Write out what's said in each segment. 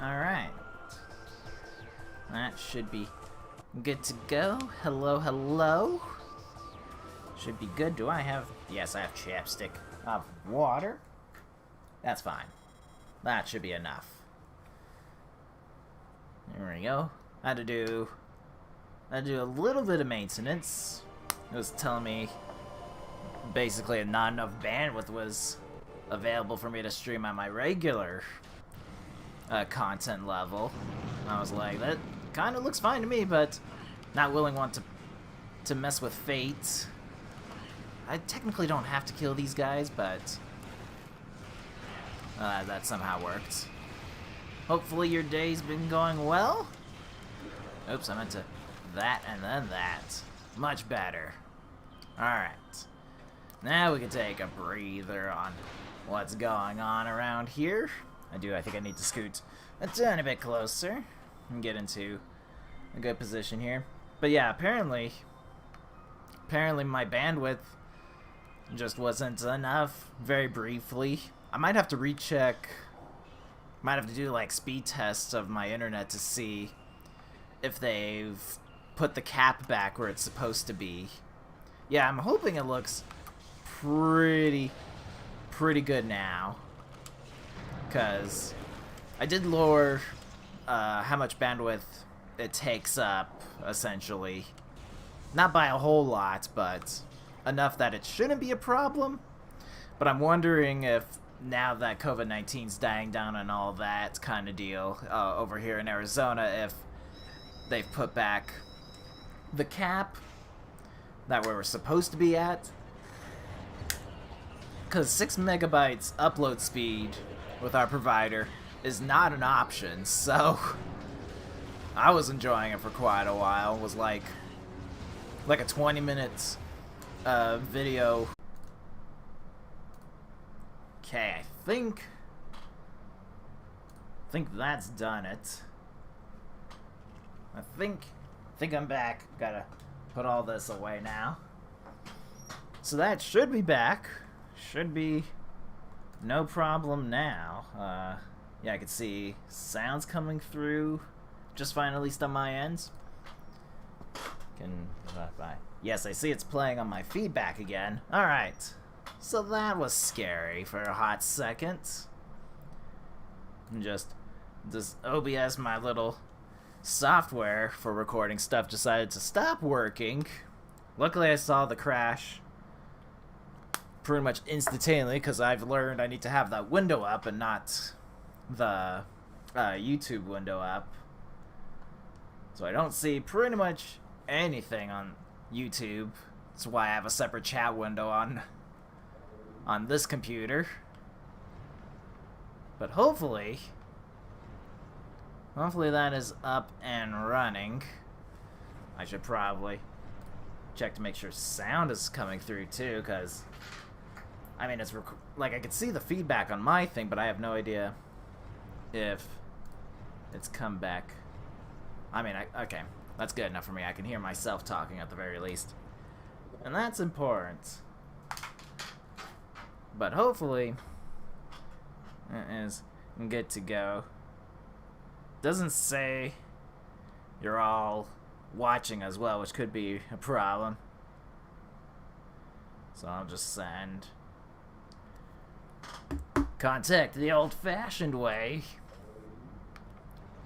Alright. That should be good to go. Hello, hello. Should be good. Do I have... Yes, I have chapstick of water. That's fine. That should be enough. There we go. I had to do a little bit of maintenance. It was telling me basically not enough bandwidth was available for me to stream at my regular content level. And I was like, that kind of looks fine to me, but not willing to mess with fate. I technically don't have to kill these guys, but that somehow worked. Hopefully your day's been going well. Oops, I meant to that and then that. Much better. Alright. Now we can take a breather on what's going on around here. I think I need to scoot a tiny bit closer and get into a good position here. But yeah, apparently my bandwidth just wasn't enough very briefly. I might have to recheck. Might have to do like speed tests of my internet to see if they've put the cap back where it's supposed to be. Yeah, I'm hoping it looks pretty good now, because I did lower how much bandwidth it takes up, essentially. Not by a whole lot, but enough that it shouldn't be a problem. But I'm wondering if now that COVID-19's dying down and all that kind of deal over here in Arizona, if they've put back the cap that we were supposed to be at. Because 6 megabytes upload speed with our provider is not an option, so I was enjoying it for quite a while. It was like a 20 minutes video. Okay, I think that's done it. I think I'm back. Gotta put all this away now. So that should be back. Should be no problem now. Yeah, I can see sounds coming through just fine, at least on my end. Yes, I see it's playing on my feedback again. Alright. So that was scary for a hot second. And just this OBS, my little software for recording stuff, decided to stop working. Luckily I saw the crash pretty much instantaneously, because I've learned I need to have that window up and not the YouTube window up. So I don't see pretty much anything on YouTube. That's why I have a separate chat window on this computer. But hopefully that is up and running. I should probably check to make sure sound is coming through too, because I mean, it's like I could see the feedback on my thing, but I have no idea if it's come back. I mean, okay, that's good enough for me. I can hear myself talking at the very least, and that's important. But hopefully it is good to go. Doesn't say you're all watching as well, which could be a problem. So I'll just send contact the old-fashioned way.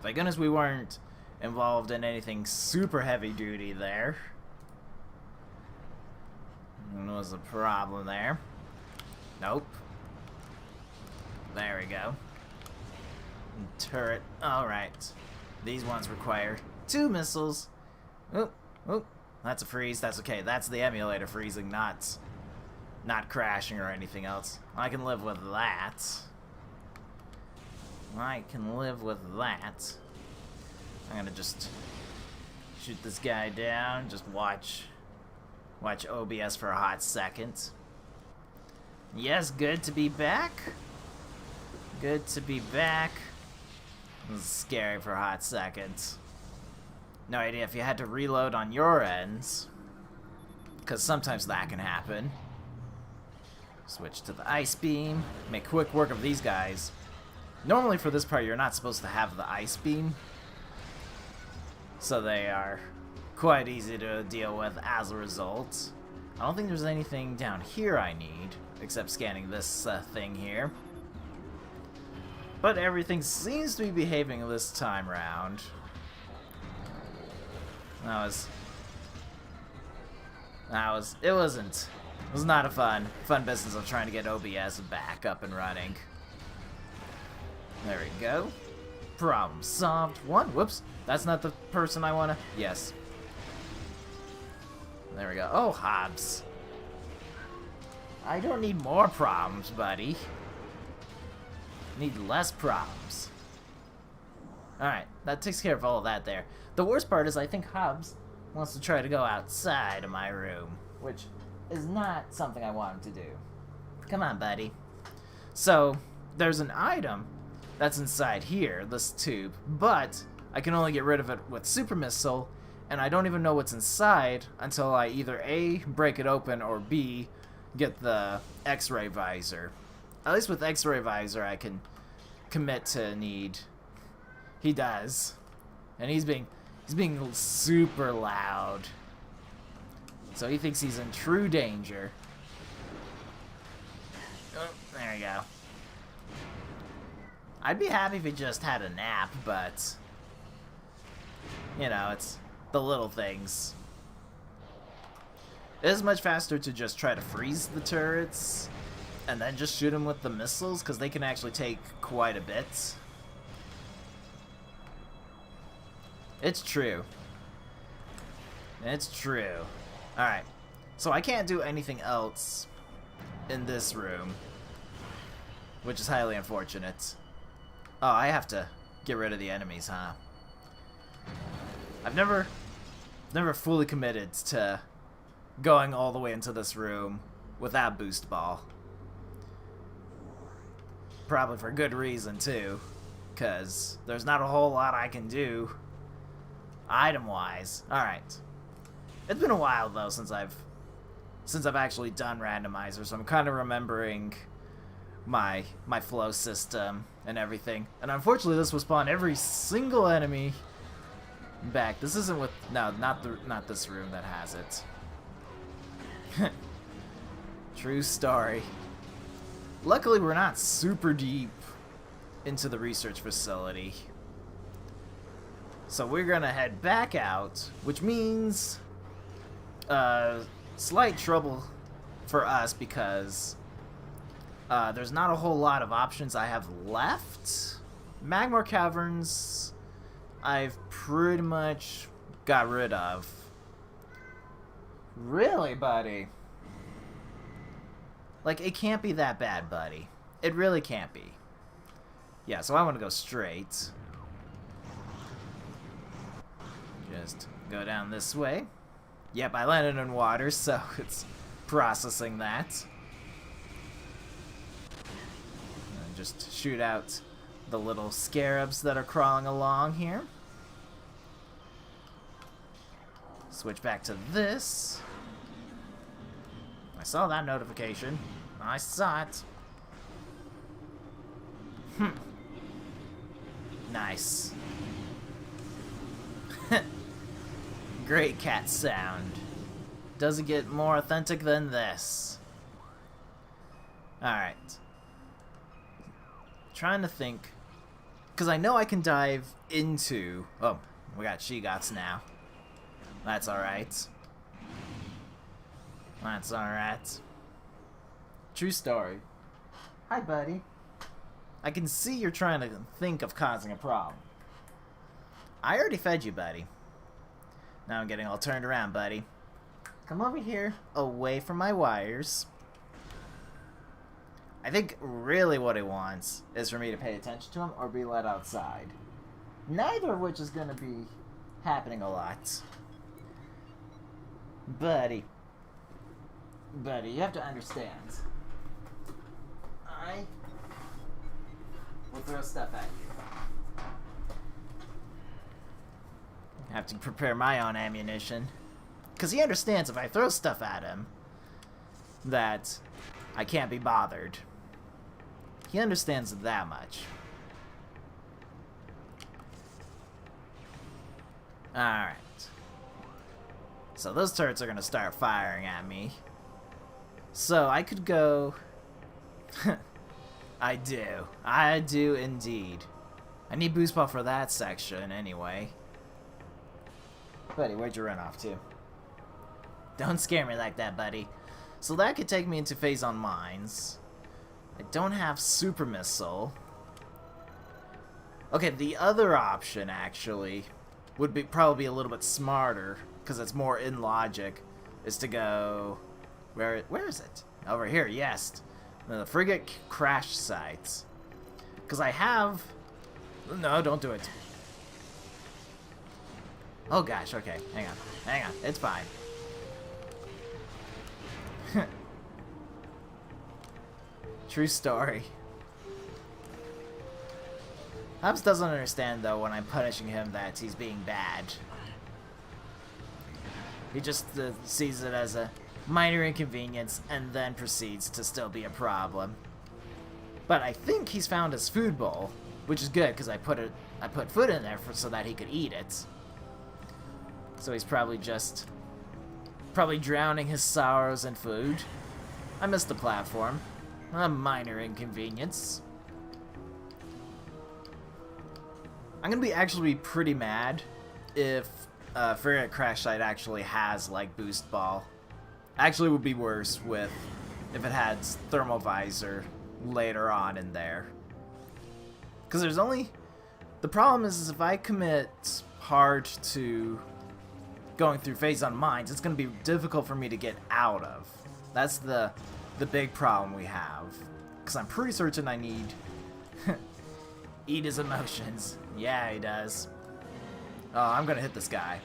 Thank goodness we weren't involved in anything super heavy duty there. There was a problem there. Nope. There we go. Turret. Alright. These ones require 2 missiles. Oop. Oop. That's a freeze. That's okay. That's the emulator freezing, not crashing or anything else. I can live with that. I can live with that. I'm gonna just shoot this guy down. Just watch OBS for a hot second. Yes, good to be back. Good to be back. This is scary for a hot second. No idea if you had to reload on your ends, because sometimes that can happen. Switch to the ice beam. Make quick work of these guys. Normally for this part, you're not supposed to have the ice beam. So they are quite easy to deal with as a result. I don't think there's anything down here I need, except scanning this thing here. But everything seems to be behaving this time round. It was not a fun business of trying to get OBS back up and running. There we go. Problem solved. One. Whoops. That's not the person I wanna. Yes. There we go. Oh, Hobbs. I don't need more problems, buddy. Need less problems. Alright, that takes care of all of that there. The worst part is I think Hobbs wants to try to go outside of my room, which is not something I want him to do. Come on, buddy. So, there's an item that's inside here, this tube, but I can only get rid of it with Super Missile, and I don't even know what's inside until I either A, break it open, or B, get the X-ray visor. At least with X-ray visor, I can commit to need. He does, and he's being super loud. So he thinks he's in true danger. Oh, there you go. I'd be happy if he just had a nap, but you know, it's the little things. It is much faster to just try to freeze the turrets and then just shoot them with the missiles, because they can actually take quite a bit. It's true. It's true. Alright. So I can't do anything else in this room, which is highly unfortunate. Oh, I have to get rid of the enemies, huh? I've never fully committed to going all the way into this room without boost ball. Probably for good reason, too, because there's not a whole lot I can do item-wise. Alright. It's been a while, though, since I've actually done randomizer, so I'm kind of remembering my flow system and everything. And unfortunately, this will spawn every single enemy back. This isn't with... No, not this room that has it. True story. Luckily, we're not super deep into the research facility. So we're gonna head back out, which means slight trouble for us because there's not a whole lot of options I have left. Magmar Caverns I've pretty much got rid of. Really, buddy? Like, it can't be that bad, buddy. It really can't be. Yeah, so I want to go straight. Just go down this way. Yep, I landed in water, so it's processing that. And just shoot out the little scarabs that are crawling along here. Switch back to this. I saw that notification. I saw it. Nice. Great cat sound. Doesn't get more authentic than this. Alright. Trying to think. Because I know I can dive into... Oh, we got She-Gots now. That's alright. That's alright. True story. Hi, buddy. I can see you're trying to think of causing a problem. I already fed you, buddy. Now I'm getting all turned around, buddy. Come over here, away from my wires. I think really what he wants is for me to pay attention to him or be let outside. Neither of which is going to be happening a lot. Buddy, you have to understand. I will throw stuff at you. I have to prepare my own ammunition. Because he understands if I throw stuff at him, that I can't be bothered. He understands that much. Alright. So those turrets are going to start firing at me. So I could go... I do. I do indeed. I need boost ball for that section anyway. Buddy, where'd you run off to? Don't scare me like that, buddy. So that could take me into phase on mines. I don't have super missile. Okay, the other option actually would be probably a little bit smarter because it's more in logic. Is to go where is it? Over here, yes. The frigate crash sites. Because I have... No, don't do it. Oh gosh, okay. Hang on. Hang on. It's fine. True story. Hobbs doesn't understand, though, when I'm punishing him that he's being bad. He just sees it as a minor inconvenience and then proceeds to still be a problem. But I think he's found his food bowl, which is good because I put food in there so that he could eat it. So he's probably drowning his sorrows in food. I missed the platform. A minor inconvenience. I'm gonna actually be pretty mad if Frigate Crash Site actually has like boost ball. Actually, would be worse if it had thermal visor later on in there. Because there's only... The problem is if I commit hard to going through phase on mines, it's going to be difficult for me to get out of. That's the big problem we have. Because I'm pretty certain I need... Eat his emotions. Yeah, he does. Oh, I'm going to hit this guy.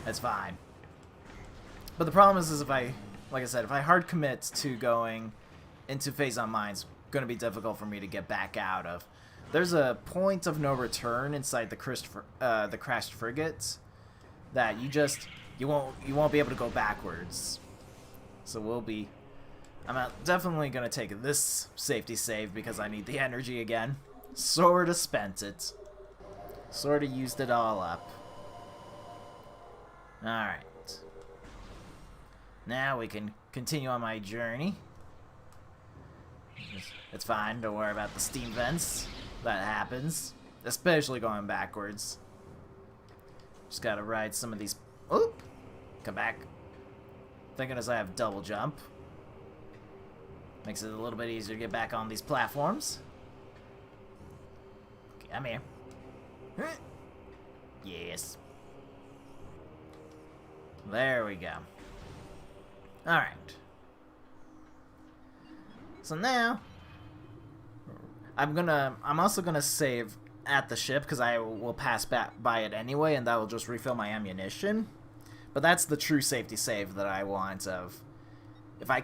That's fine. But the problem is if I, like I said, if I hard commit to going into phase on mines, going to be difficult for me to get back out of. There's a point of no return inside the crashed frigate that you won't be able to go backwards. So I'm definitely going to take this safety save because I need the energy again. Sorta spent it. Sorta used it all up. Alright. Now we can continue on my journey. It's fine, don't worry about the steam vents. That happens. Especially going backwards. Just gotta ride some of these... Oop! Come back. Thank goodness I have double jump. Makes it a little bit easier to get back on these platforms. Come here. Yes. There we go. Alright. So now, I'm also gonna save at the ship because I will pass by it anyway, and that will just refill my ammunition. But that's the true safety save that I want of, if I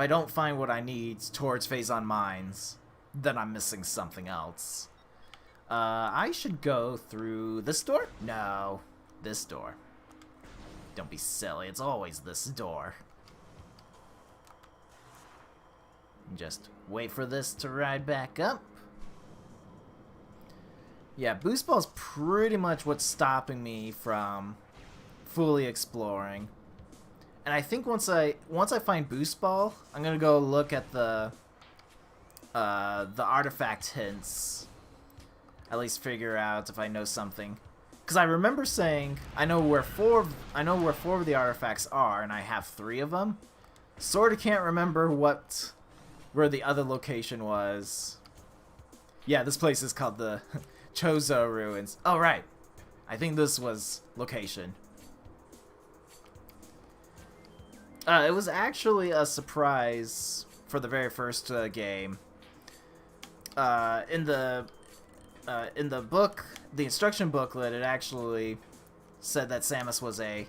don't find what I need towards phase on mines, then I'm missing something else. I should go through this door? No, this door. Don't be silly, it's always this door. Just wait for this to ride back up. Yeah, boost ball's pretty much what's stopping me from fully exploring. And I think once I find boost ball, I'm gonna go look at the artifact hints. At least figure out if I know something. Because I remember saying I know where four of the artifacts are, and I have 3 of them. Sorta can't remember where the other location was. Yeah, this place is called the Chozo Ruins. Oh right, I think this was location. It was actually a surprise for the very first game. In the book, the instruction booklet, it actually said that Samus was a...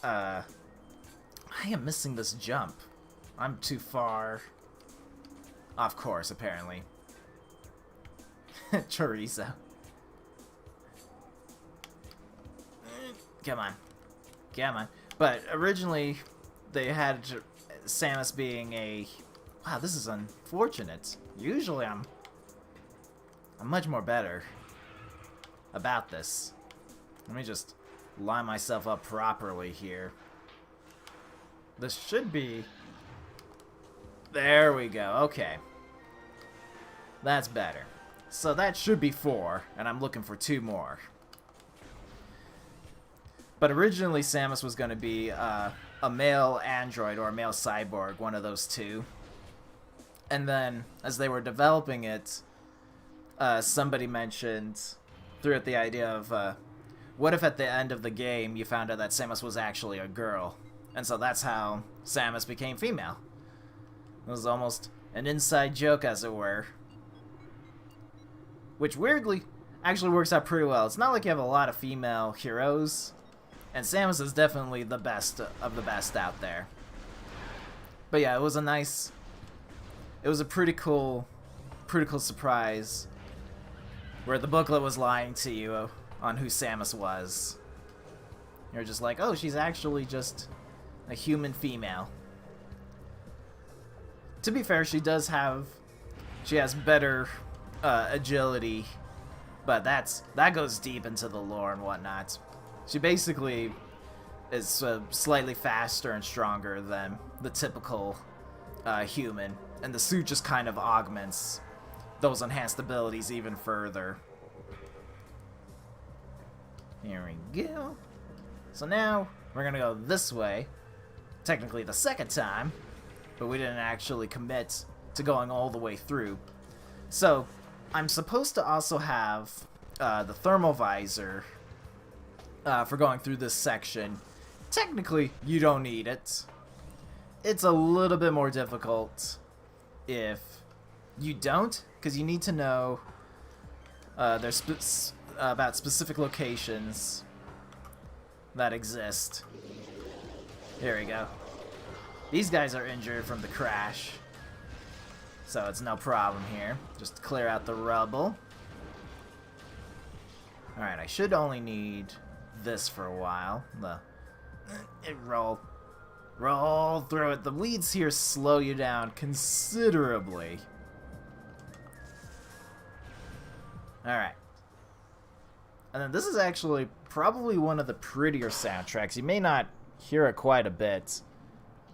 I am missing this jump. I'm too far off course, apparently. Chorizo. Come on. Come on. But originally, they had Samus being a... Wow, this is unfortunate. Usually I'm much more better. about this. Let me just line myself up properly here. This should be... There we go. Okay. That's better. So that should be 4, and I'm looking for 2 more. But originally Samus was going to be a male android or a male cyborg, one of those two. And then, as they were developing it, somebody mentioned, threw out the idea of, what if at the end of the game you found out that Samus was actually a girl? And so that's how Samus became female. It was almost an inside joke, as it were. Which, weirdly, actually works out pretty well. It's not like you have a lot of female heroes, and Samus is definitely the best of the best out there. But yeah, it was a nice... It was a pretty cool surprise, where the booklet was lying to you on who Samus was. You're just like, oh, she's actually just a human female. To be fair, she has better agility, but that goes deep into the lore and whatnot. She basically is slightly faster and stronger than the typical human, and the suit just kind of augments those enhanced abilities even further. Here we go. So now we're gonna go this way, technically the second time, but we didn't actually commit to going all the way through. So I'm supposed to also have the thermal visor for going through this section. Technically, you don't need it. It's a little bit more difficult if you don't, because you need to know about specific locations that exist. Here we go. These guys are injured from the crash, so it's no problem here. Just clear out the rubble. Alright, I should only need this for a while. Roll through it. The weeds here slow you down considerably. Alright. And then this is actually probably one of the prettier soundtracks. You may not hear it quite a bit.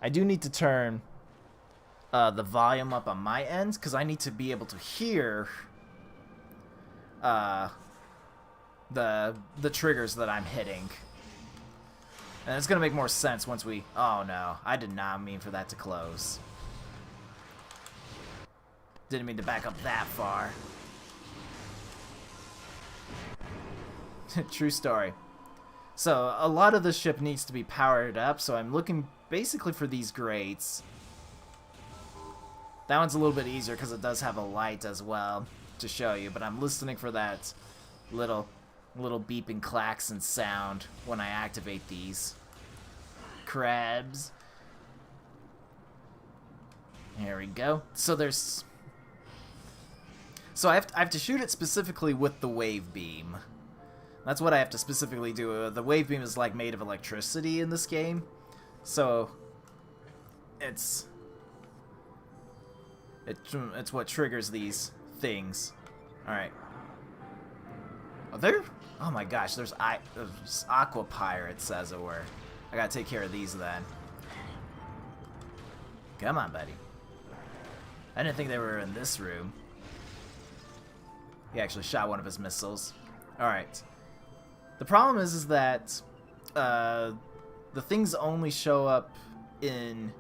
I do need to turn the volume up on my end, because I need to be able to hear the triggers that I'm hitting. And it's going to make more sense once we... Oh no, I did not mean for that to close. Didn't mean to back up that far. True story. So, a lot of the ship needs to be powered up, so I'm looking basically for these grates. That one's a little bit easier because it does have a light as well to show you, but I'm listening for that little beeping klaxon sound when I activate these. Crabs. Here we go. So there's... So I have to shoot it specifically with the wave beam. That's what I have to specifically do. The wave beam is like made of electricity in this game, so it's what triggers these things. All right. Oh, there. Oh my gosh, there's aqua pirates, as it were. I gotta take care of these then. Come on, buddy. I didn't think they were in this room. He actually shot one of his missiles. All right. The problem is that the things only show up in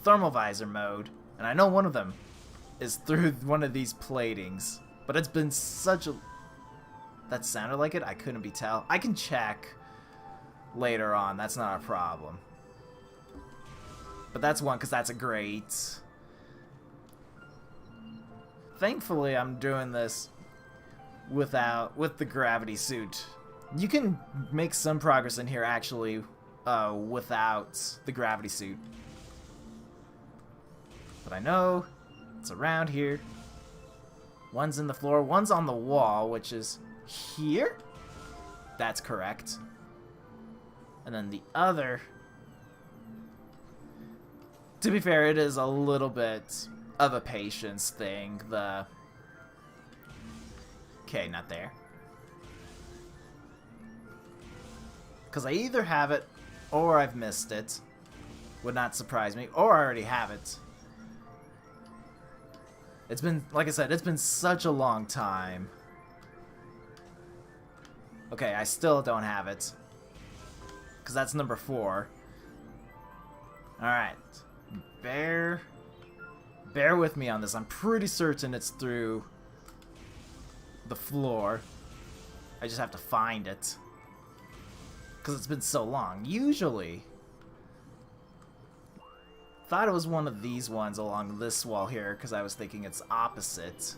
thermal visor mode, and I know one of them is through one of these platings, but it's been such a... That sounded like it? I couldn't be tell. I can check later on. That's not a problem. But that's one, because that's a grate. Thankfully, I'm doing this with the gravity suit. You can make some progress in here actually without the gravity suit. But I know it's around here. One's in the floor, one's on the wall, which is here? That's correct. And then the other... To be fair, it is a little bit of a patience thing. Okay, not there. Because I either have it, or I've missed it. Would not surprise me. Or I already have it. It's been, like I said, it's been such a long time. Okay, I still don't have it. Because that's number 4. Alright. Bear with me on this. I'm pretty certain it's through the floor. I just have to find it. Because it's been so long. Usually, thought it was one of these ones along this wall here, because I was thinking it's opposite.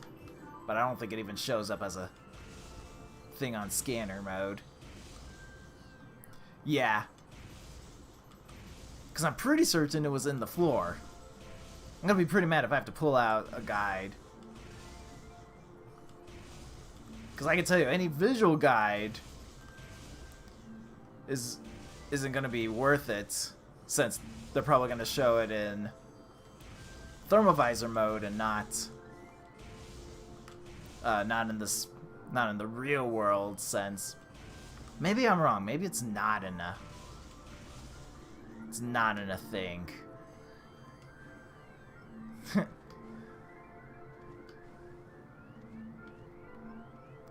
But I don't think it even shows up as a thing on scanner mode. Yeah. Because I'm pretty certain it was in the floor. I'm going to be pretty mad if I have to pull out a guide. Because I can tell you, any visual guide isn't going to be worth it, since they're probably going to show it in thermovisor mode and not in the real world sense. Maybe I'm wrong. Maybe it's not in a thing.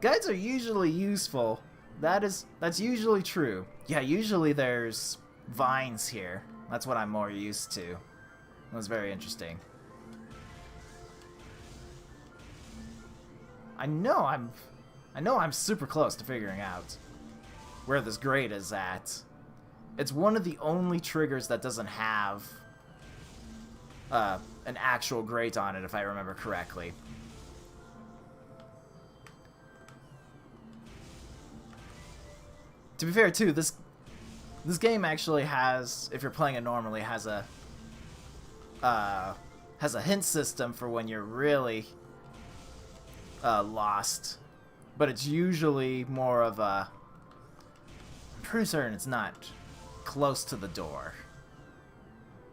Guides are usually useful. That's usually true. Yeah, usually there's vines here. That's what I'm more used to. That was very interesting. I know I'm super close to figuring out where this grate is at. It's one of the only triggers that doesn't have an actual grate on it, if I remember correctly. To be fair, too, this game actually has, if you're playing it normally, has a hint system for when you're really lost, but it's usually more of a. I'm pretty certain it's not close to the door.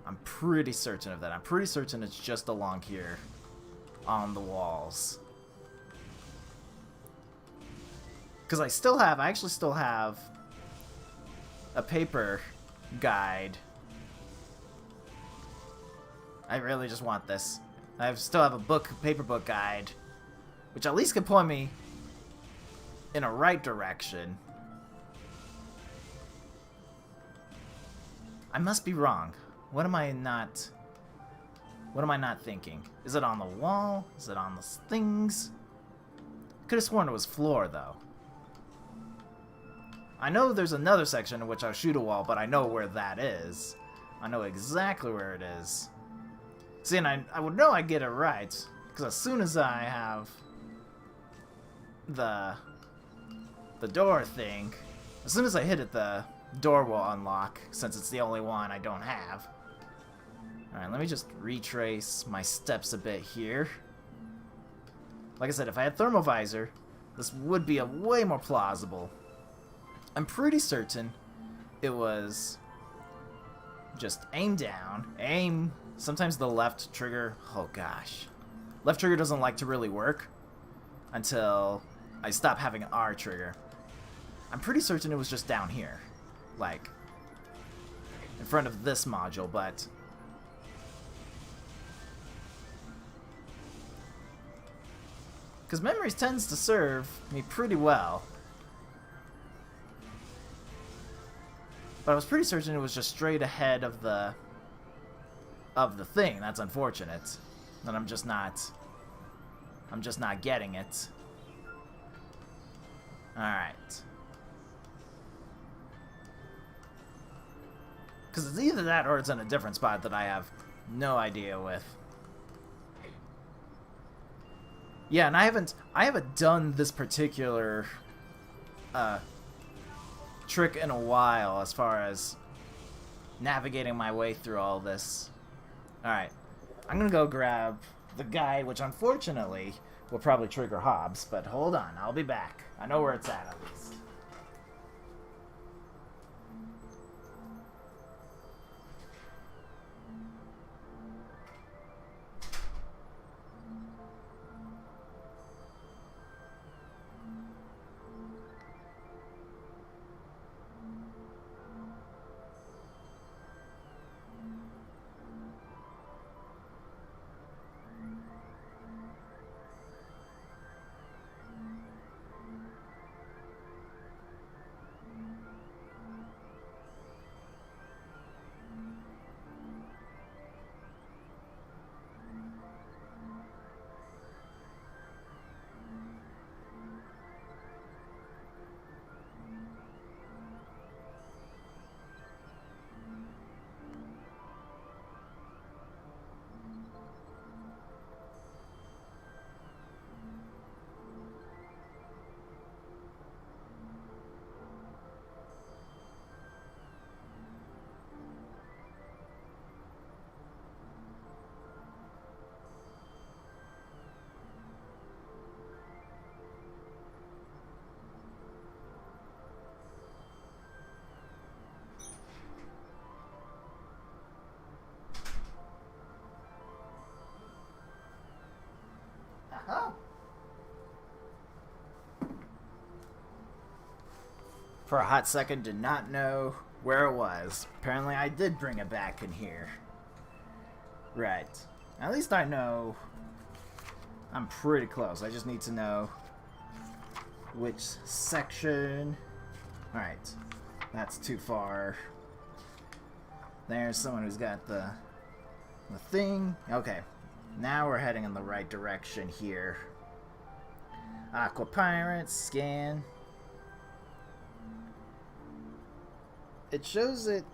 I'm pretty certain of that. I'm pretty certain it's just along here on the walls. Because I actually still have a paper guide. I really just want this. I still have a paper book guide, which at least can point me in a right direction. I must be wrong. What am I not thinking? Is it on the wall? Is it on the things? Could have sworn it was floor, though. I know there's another section in which I'll shoot a wall, but I know where that is. I know exactly where it is. See, and I would know I'd get it right, because as soon as I have the door thing, as soon as I hit it, the door will unlock, since it's the only one I don't have. Alright, let me just retrace my steps a bit here. Like I said, if I had thermovisor, this would be a way more plausible. I'm pretty certain it was just aim down, aim, sometimes the left trigger, oh gosh. Left trigger doesn't like to really work until I stop having an R trigger. I'm pretty certain it was just down here, like in front of this module, but because memories tends to serve me pretty well. But I was pretty certain it was just straight ahead of the thing. That's unfortunate. And I'm just not getting it. Alright. Because it's either that or it's in a different spot that I have no idea with. Yeah, and I haven't done this particular trick in a while as far as navigating my way through all this. Alright, I'm gonna go grab the guide, which unfortunately will probably trigger Hobbs, but hold on, I'll be back. I know where it's at least. Oh. For a hot second, did not know where it was. Apparently I did bring it back in here. Right. At least I know I'm pretty close. I just need to know which section. Alright. That's too far. There's someone who's got the thing. Okay. Now we're heading in the right direction here. Aqua Pirates, scan. It shows it.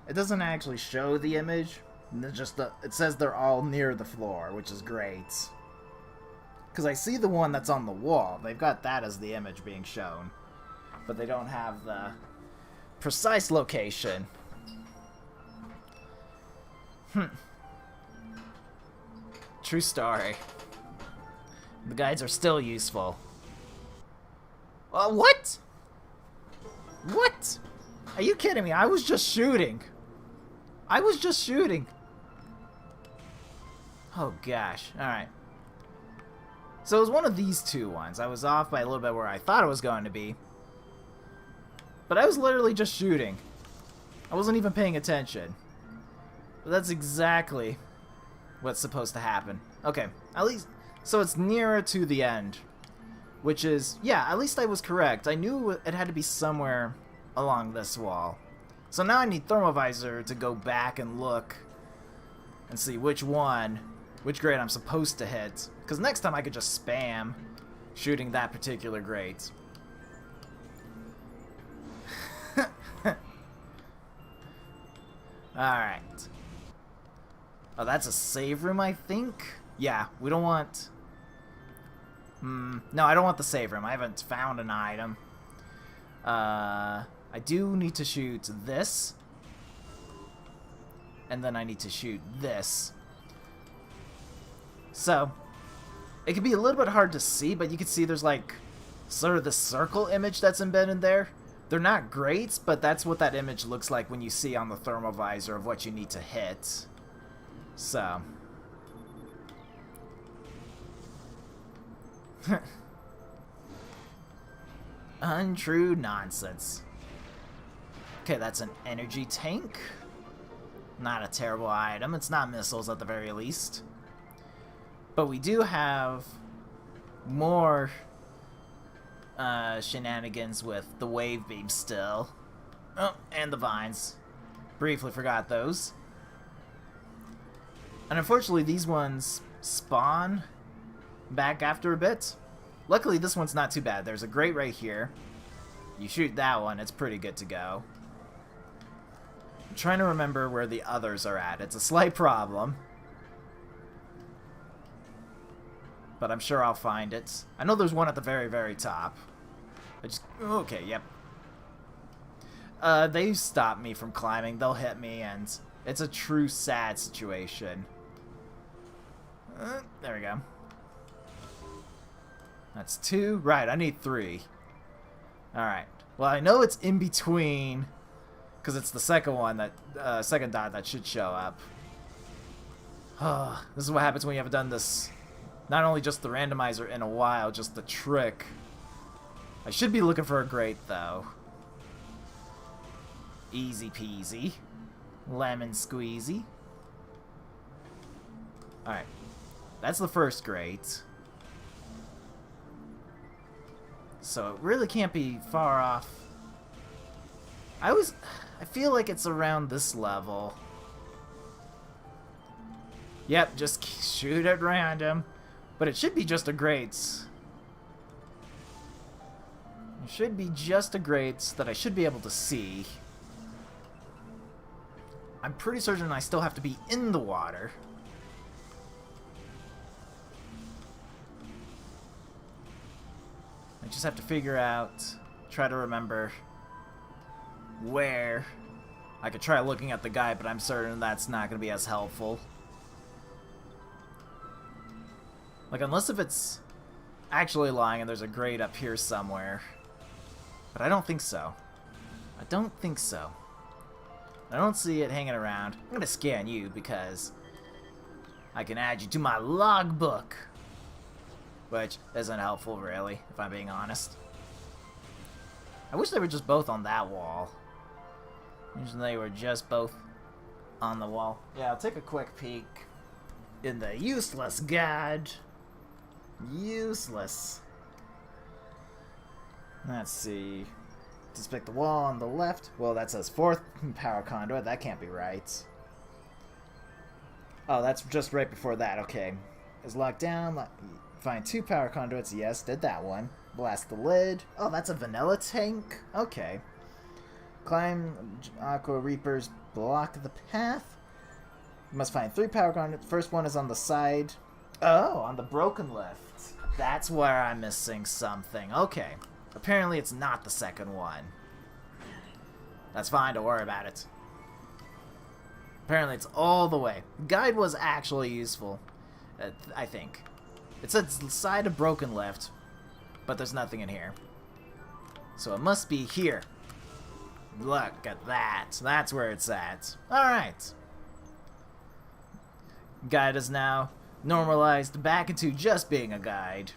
It doesn't actually show the image. It says they're all near the floor, which is great. Because I see the one that's on the wall. They've got that as the image being shown. But they don't have the precise location. True story. The guides are still useful. What? What? Are you kidding me? I was just shooting. I was just shooting. Oh gosh. Alright. So it was one of these two ones. I was off by a little bit where I thought it was going to be. But I was literally just shooting. I wasn't even paying attention. But that's exactly what's supposed to happen. Okay, at least, so it's nearer to the end. Which is, yeah, at least I was correct. I knew it had to be somewhere along this wall. So now I need Thermovisor to go back and look and see which grate I'm supposed to hit. Because next time I could just spam shooting that particular grate. Alright. Oh, that's a save room, I think? Yeah, we don't want... no, I don't want the save room. I haven't found an item. I do need to shoot this. And then I need to shoot this. So, it can be a little bit hard to see, but you can see there's like sort of the circle image that's embedded there. They're not great, but that's what that image looks like when you see on the Thermovisor of what you need to hit. So. Untrue nonsense. Okay, that's an energy tank. Not a terrible item. It's not missiles at the very least. But we do have more shenanigans with the wave beam still. Oh, and the vines. Briefly forgot those. And unfortunately, these ones spawn back after a bit. Luckily, this one's not too bad. There's a grate right here. You shoot that one, it's pretty good to go. I'm trying to remember where the others are at. It's a slight problem. But I'm sure I'll find it. I know there's one at the very, very top. Okay, yep. They stop me from climbing. They'll hit me, and it's a true sad situation. There we go. That's 2. Right, I need 3. Alright. Well, I know it's in between, because it's the second one, that second dot that should show up. This is what happens when you haven't done this. Not only just the randomizer in a while, just the trick. I should be looking for a grate, though. Easy peasy. Lemon squeezy. Alright. That's the first grate. So it really can't be far off. I feel like it's around this level. Yep, just shoot at random. But it should be just a grate. It should be just a grate that I should be able to see. I'm pretty certain I still have to be in the water. I just have to figure out, try to remember where. I could try looking at the guide, but I'm certain that's not going to be as helpful. Like, unless if it's actually lying and there's a grate up here somewhere. But I don't think so. I don't think so. I don't see it hanging around. I'm going to scan you because I can add you to my logbook. which isn't helpful, really, if I'm being honest. I wish they were just both on that wall. Usually they were just both on the wall. Yeah, I'll take a quick peek in the useless guide. Useless. Let's see. Just pick the wall on the left. Well, that says 4th power conduit. That can't be right. Oh, that's just right before that. Okay. Is locked down. Find 2 power conduits. Yes, did that one. Blast the lid. Oh, that's a vanilla tank. Okay. Climb Aqua Reapers. Block the path. You must find 3 power conduits. First one is on the side. Oh, on the broken lift. That's where I'm missing something. Okay. Apparently it's not the second one. That's fine, don't worry about it. Apparently it's all the way. The guide was actually useful, I think. It said side of broken lift, but there's nothing in here. So it must be here. Look at that. That's where it's at. Alright. Guide is now normalized back into just being a guide.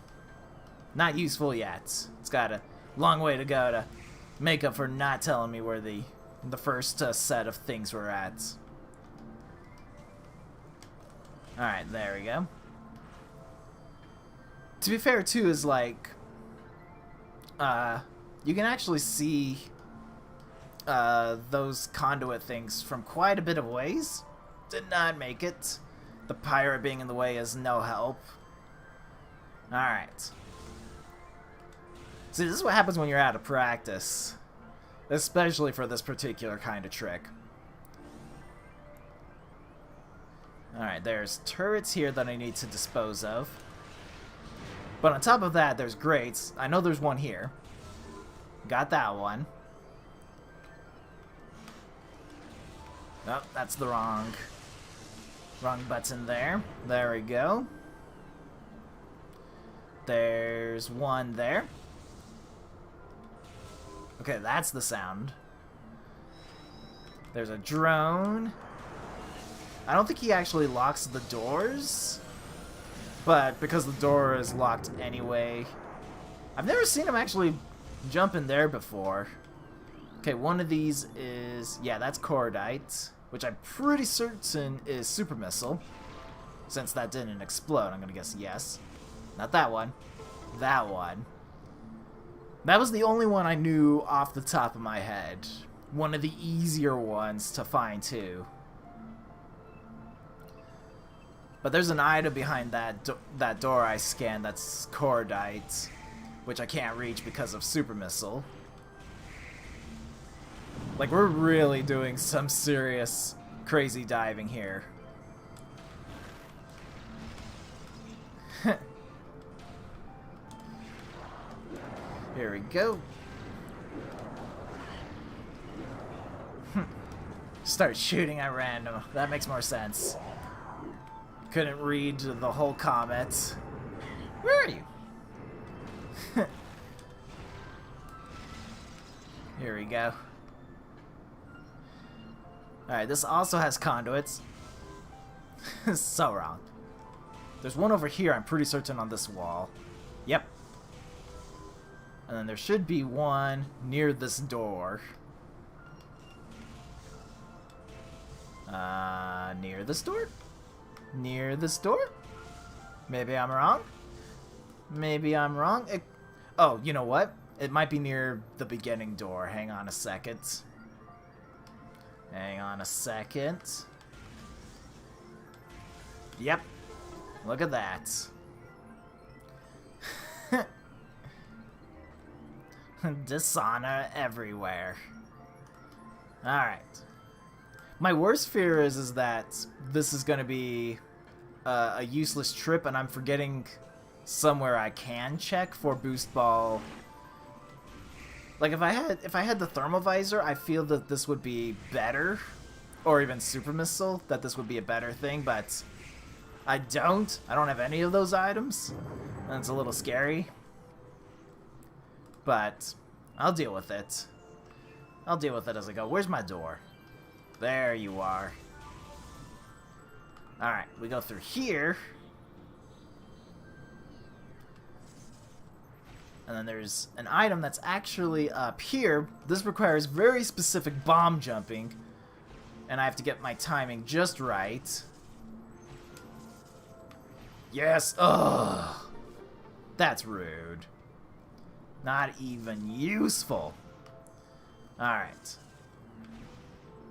Not useful yet. It's got a long way to go to make up for not telling me where the first set of things were at. Alright, there we go. To be fair, too, is like... you can actually see those conduit things from quite a bit of ways. Did not make it. The pirate being in the way is no help. Alright. See, this is what happens when you're out of practice. Especially for this particular kind of trick. Alright, there's turrets here that I need to dispose of. But on top of that, there's grates. I know there's one here. Got that one. Oh, that's the wrong button there. There we go. There's one there. Okay, that's the sound. There's a drone. I don't think he actually locks the doors, but because the door is locked anyway. I've never seen him actually jump in there before. Okay, one of these is... yeah, that's Cordite, which I'm pretty certain is Super Missile. Since that didn't explode, I'm gonna guess yes. Not that one. That one. That was the only one I knew off the top of my head. One of the easier ones to find, too. But there's an item behind that door I scanned that's Cordite, which I can't reach because of Super Missile. Like, we're really doing some serious, crazy diving here. Here we go. Start shooting at random. That makes more sense. Couldn't read the whole comment. Where are you? Here we go. Alright, this also has conduits. So wrong. There's one over here, I'm pretty certain, on this wall. Yep. And then there should be one near this door. Near this door? Near this door? Maybe I'm wrong? Maybe I'm wrong? Oh, you know what? It might be near the beginning door. Hang on a second. Hang on a second. Yep. Look at that. Dishonor everywhere. Alright. My worst fear is that this is going to be a useless trip and I'm forgetting somewhere I can check for boost ball. Like if I had the thermal visor, I feel that this would be better, or even super missile, that this would be a better thing, but I don't have any of those items, and it's a little scary. But I'll deal with it. I'll deal with it as I go. Where's my door? There you are. Alright, we go through here. And then there's an item that's actually up here. This requires very specific bomb jumping. And I have to get my timing just right. Yes! Ugh! That's rude. Not even useful. Alright.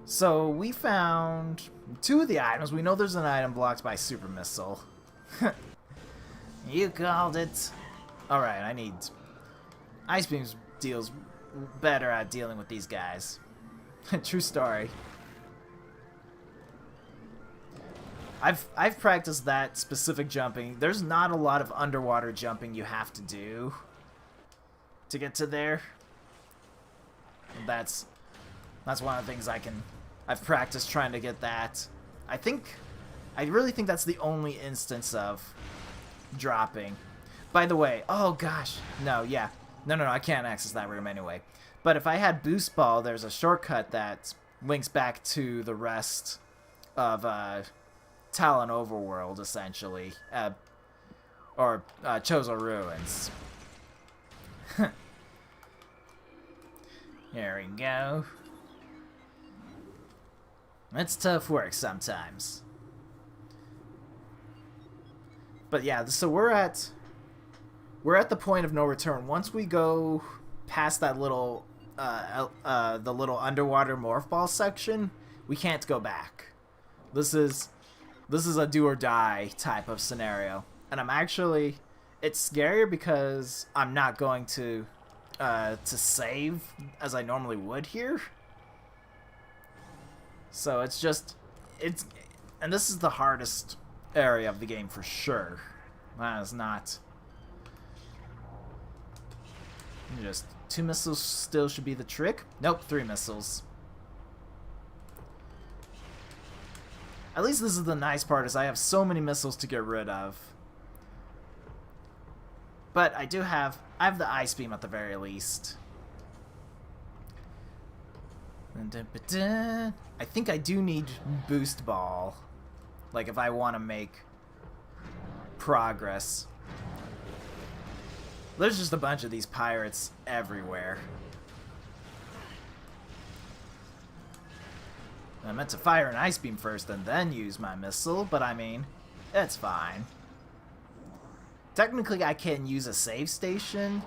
So we found 2 of the items. We know there's an item blocked by Super Missile. You called it. Alright, I need... Ice Beams deals better at dealing with these guys. True story. I've practiced that specific jumping. There's not a lot of underwater jumping you have to do to get to there. That's one of the things I've practiced trying to get that. I really think that's the only instance of dropping. By the way, oh gosh, no, yeah. No, I can't access that room anyway. But if I had Boost Ball, there's a shortcut that links back to the rest of Talon Overworld, essentially. Or Chozo Ruins. Here we go. It's tough work sometimes. But yeah, so we're at the point of no return. Once we go past that little the little underwater morph ball section, we can't go back. This is a do or die type of scenario. And it's scarier because I'm not going to save as I normally would here. So and this is the hardest area of the game for sure. That is not. Just 2 missiles still should be the trick. Nope, 3 missiles. At least this is the nice part, is I have so many missiles to get rid of. But I have the Ice Beam at the very least. I think I do need Boost Ball. Like if I want to make progress. There's just a bunch of these pirates everywhere. I meant to fire an Ice Beam first and then use my missile, but I mean, it's fine. Technically, I can use a save station.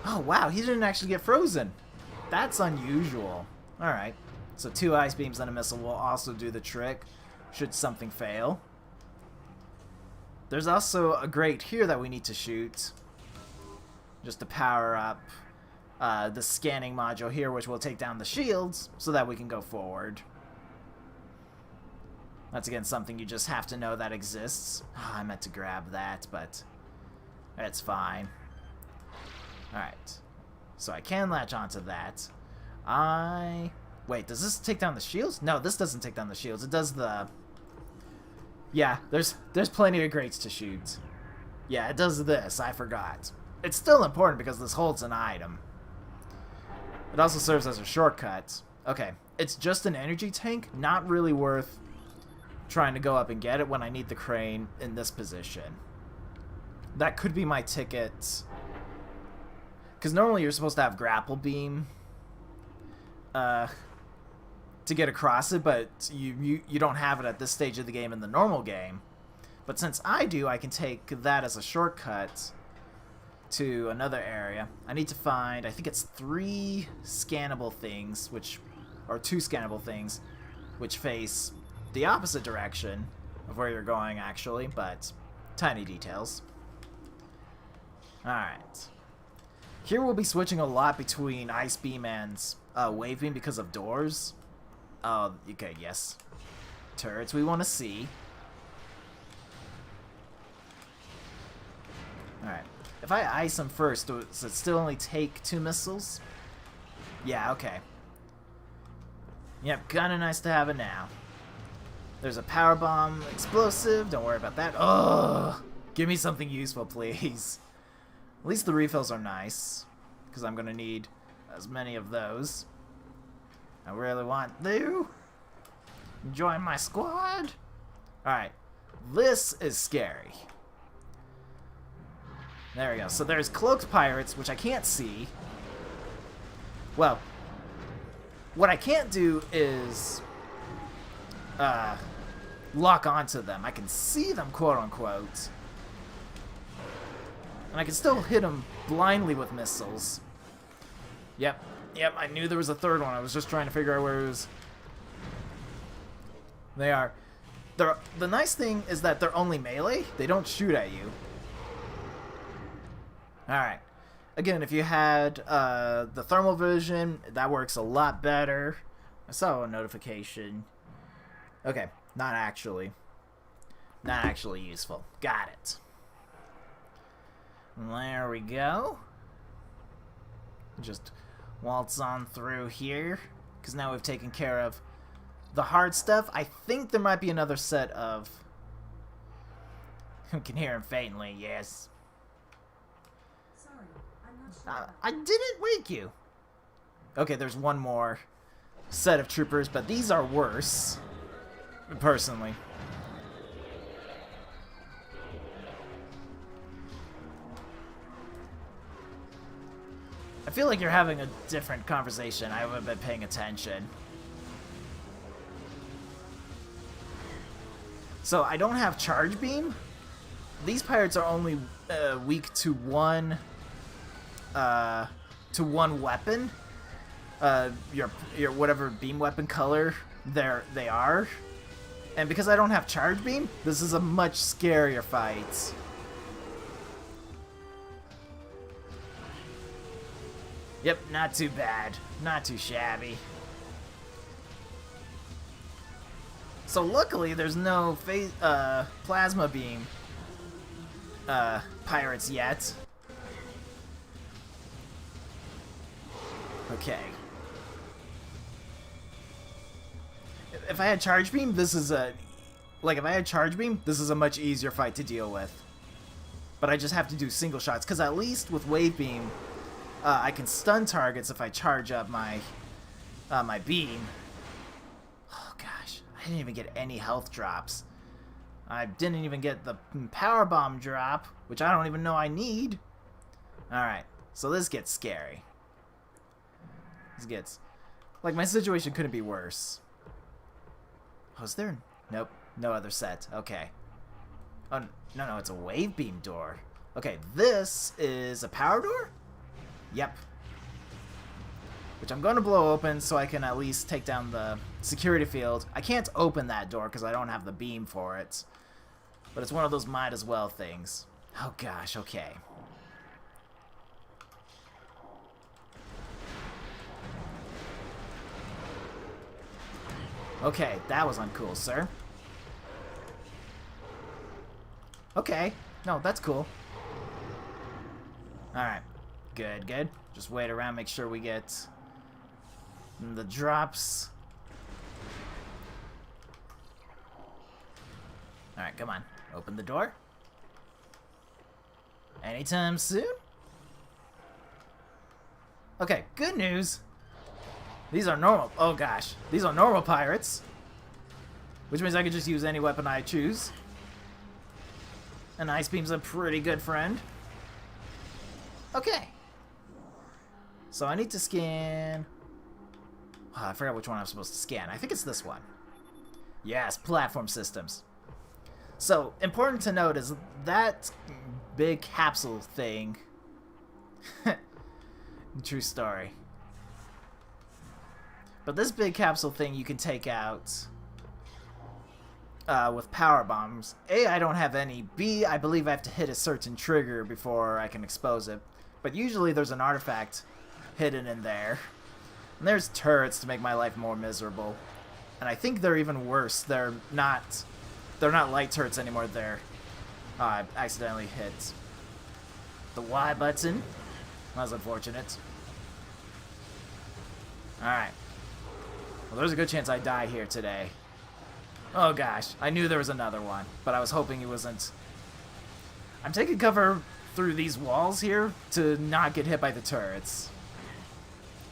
Oh, wow, he didn't actually get frozen. That's unusual. Alright, so 2 Ice Beams and a missile will also do the trick, should something fail. There's also a grate here that we need to shoot. Just to power up the scanning module here, which will take down the shields so that we can go forward. That's again something you just have to know that exists. Oh, I meant to grab that, but it's fine. Alright. So I can latch onto that. Wait, does this take down the shields? No, this doesn't take down the shields. It does the... Yeah, there's plenty of grates to shoot. Yeah, it does this. I forgot. It's still important because this holds an item. It also serves as a shortcut. Okay, it's just an energy tank. Not really worth trying to go up and get it when I need the crane in this position. That could be my ticket. Because normally you're supposed to have grapple beam to get across it, but you don't have it at this stage of the game in the normal game. But since I do, I can take that as a shortcut to another area. I need to find, I think it's 3 scannable things, or 2 scannable things, which face the opposite direction of where you're going, actually, but tiny details. Alright. Here we'll be switching a lot between Ice Beam and Wave Beam because of doors. Okay, yes. Turrets we want to see. Alright. If I ice them first, does it still only take 2 missiles? Yeah, okay. Yep, kinda nice to have it now. There's a power bomb explosive, don't worry about that. Ugh! Give me something useful, please. At least the refills are nice, because I'm gonna need as many of those. I really want you. Join my squad. Alright, this is scary. There we go. So there's cloaked pirates, which I can't see. Well, what I can't do is lock onto them. I can see them, quote-unquote. And I can still hit them blindly with missiles. Yep, I knew there was a third one. I was just trying to figure out where it was. They are. The nice thing is that they're only melee. They don't shoot at you. Alright. Again, if you had the thermal vision, that works a lot better. I saw a notification. Okay, not actually. Not actually useful. Got it. There we go. Just waltz on through here, because now we've taken care of the hard stuff. I think there might be another set of... You can hear him faintly, yes. Sorry, I'm not sure. I didn't wake you. Okay, there's one more set of troopers, but these are worse, personally. I feel like you're having a different conversation. I haven't been paying attention. So I don't have charge beam. These pirates are only weak to one weapon. Your whatever beam weapon color they are. And because I don't have charge beam, this is a much scarier fight. Yep, not too bad. Not too shabby. So luckily, there's no plasma beam pirates yet. Okay. If I had charge beam, this is a... Like, if I had charge beam, this is a much easier fight to deal with. But I just have to do single shots, because at least with wave beam... I can stun targets if I charge up my my beam. Oh gosh, I didn't even get any health drops. I didn't even get the power bomb drop, which I don't even know I need. Alright, so this gets scary. This gets... Like, my situation couldn't be worse. Oh, is there... Nope, no other set. Okay. Oh, no, it's a wave beam door. Okay, this is a power door? Yep. Which I'm going to blow open so I can at least take down the security field. I can't open that door because I don't have the beam for it. But it's one of those might as well things. Oh gosh, okay. Okay, that was uncool, sir. Okay. No, that's cool. Alright. Good. Just wait around, make sure we get the drops. Alright, come on. Open the door. Anytime soon? Okay, good news. These are normal. Oh gosh. These are normal pirates. Which means I can just use any weapon I choose. And Ice Beam's a pretty good friend. Okay. So I need to scan... Oh, I forgot which one I'm supposed to scan. I think it's this one. Yes, platform systems. So, important to note is that big capsule thing... True story. But this big capsule thing you can take out with power bombs. A, I don't have any. B, I believe I have to hit a certain trigger before I can expose it. But usually there's an artifact hidden in there. And there's turrets to make my life more miserable. And I think they're even worse. They're not light turrets anymore. They're... I accidentally hit the Y button. That was unfortunate. Alright. Well, there's a good chance I die here today. Oh gosh, I knew there was another one, but I was hoping it wasn't. I'm taking cover through these walls here to not get hit by the turrets.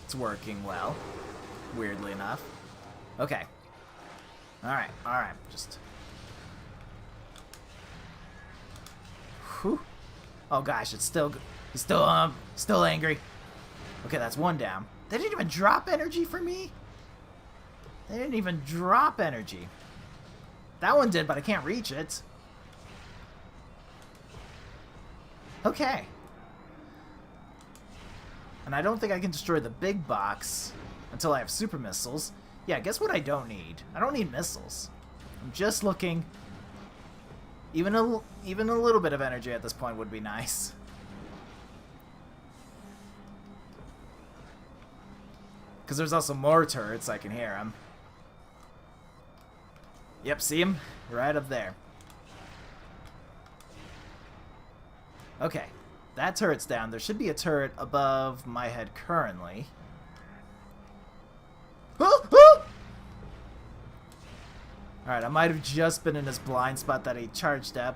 It's working well, weirdly enough. Okay. Alright, just... Whew. Oh gosh, it's still, he's still angry. Okay, that's one down. They didn't even drop energy for me? They didn't even drop energy. That one did, but I can't reach it. Okay. And I don't think I can destroy the big box until I have super missiles. Yeah, guess what I don't need? I don't need missiles. I'm just looking... Even a little bit of energy at this point would be nice. Because there's also more turrets, I can hear them. Yep, see him? Right up there. Okay, that turret's down. There should be a turret above my head currently. Alright, I might have just been in his blind spot that he charged up.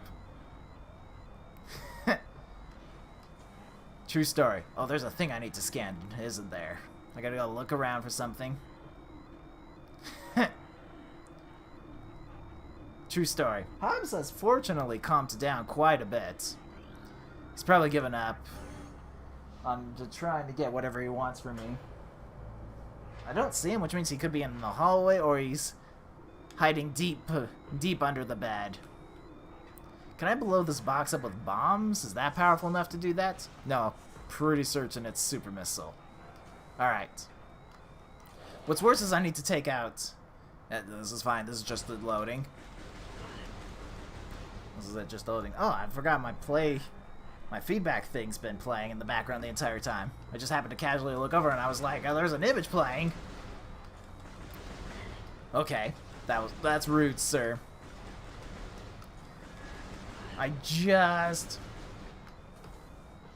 True story. Oh, there's a thing I need to scan, isn't there? I gotta go look around for something. True story. Hobbs has fortunately calmed down quite a bit. He's probably given up on trying to get whatever he wants from me. I don't see him, which means he could be in the hallway or he's hiding deep under the bed. Can I blow this box up with bombs? Is that powerful enough to do that? No, pretty certain it's super missile. Alright. What's worse is I need to take out... This is fine, this is just the loading. This is it, just loading. Oh, I forgot my feedback thing's been playing in the background the entire time. I just happened to casually look over and I was like, oh, there's an image playing. Okay. That's rude, sir.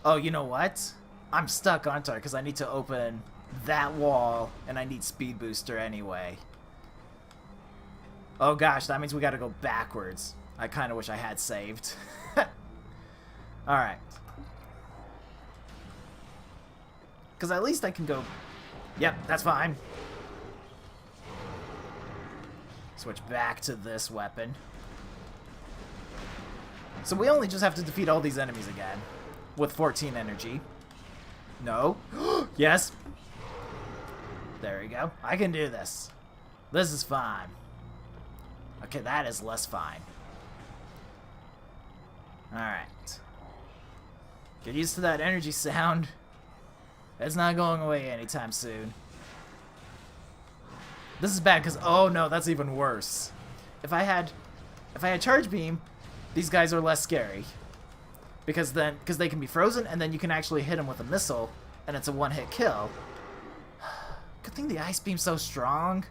Oh, you know what? I'm stuck, aren't I? Because I need to open that wall, and I need speed booster anyway. Oh gosh, that means we gotta go backwards. I kind of wish I had saved. Alright. Because at least I can go... Yep, that's fine. Switch back to this weapon. So we only just have to defeat all these enemies again. With 14 energy. No. Yes. There we go. I can do this. This is fine. Okay, that is less fine. Alright. Get used to that energy sound. It's not going away anytime soon. This is bad because, oh no, that's even worse. If I had charge beam, these guys are less scary. Because they can be frozen and then you can actually hit them with a missile and it's a one-hit kill. Good thing the ice beam's so strong.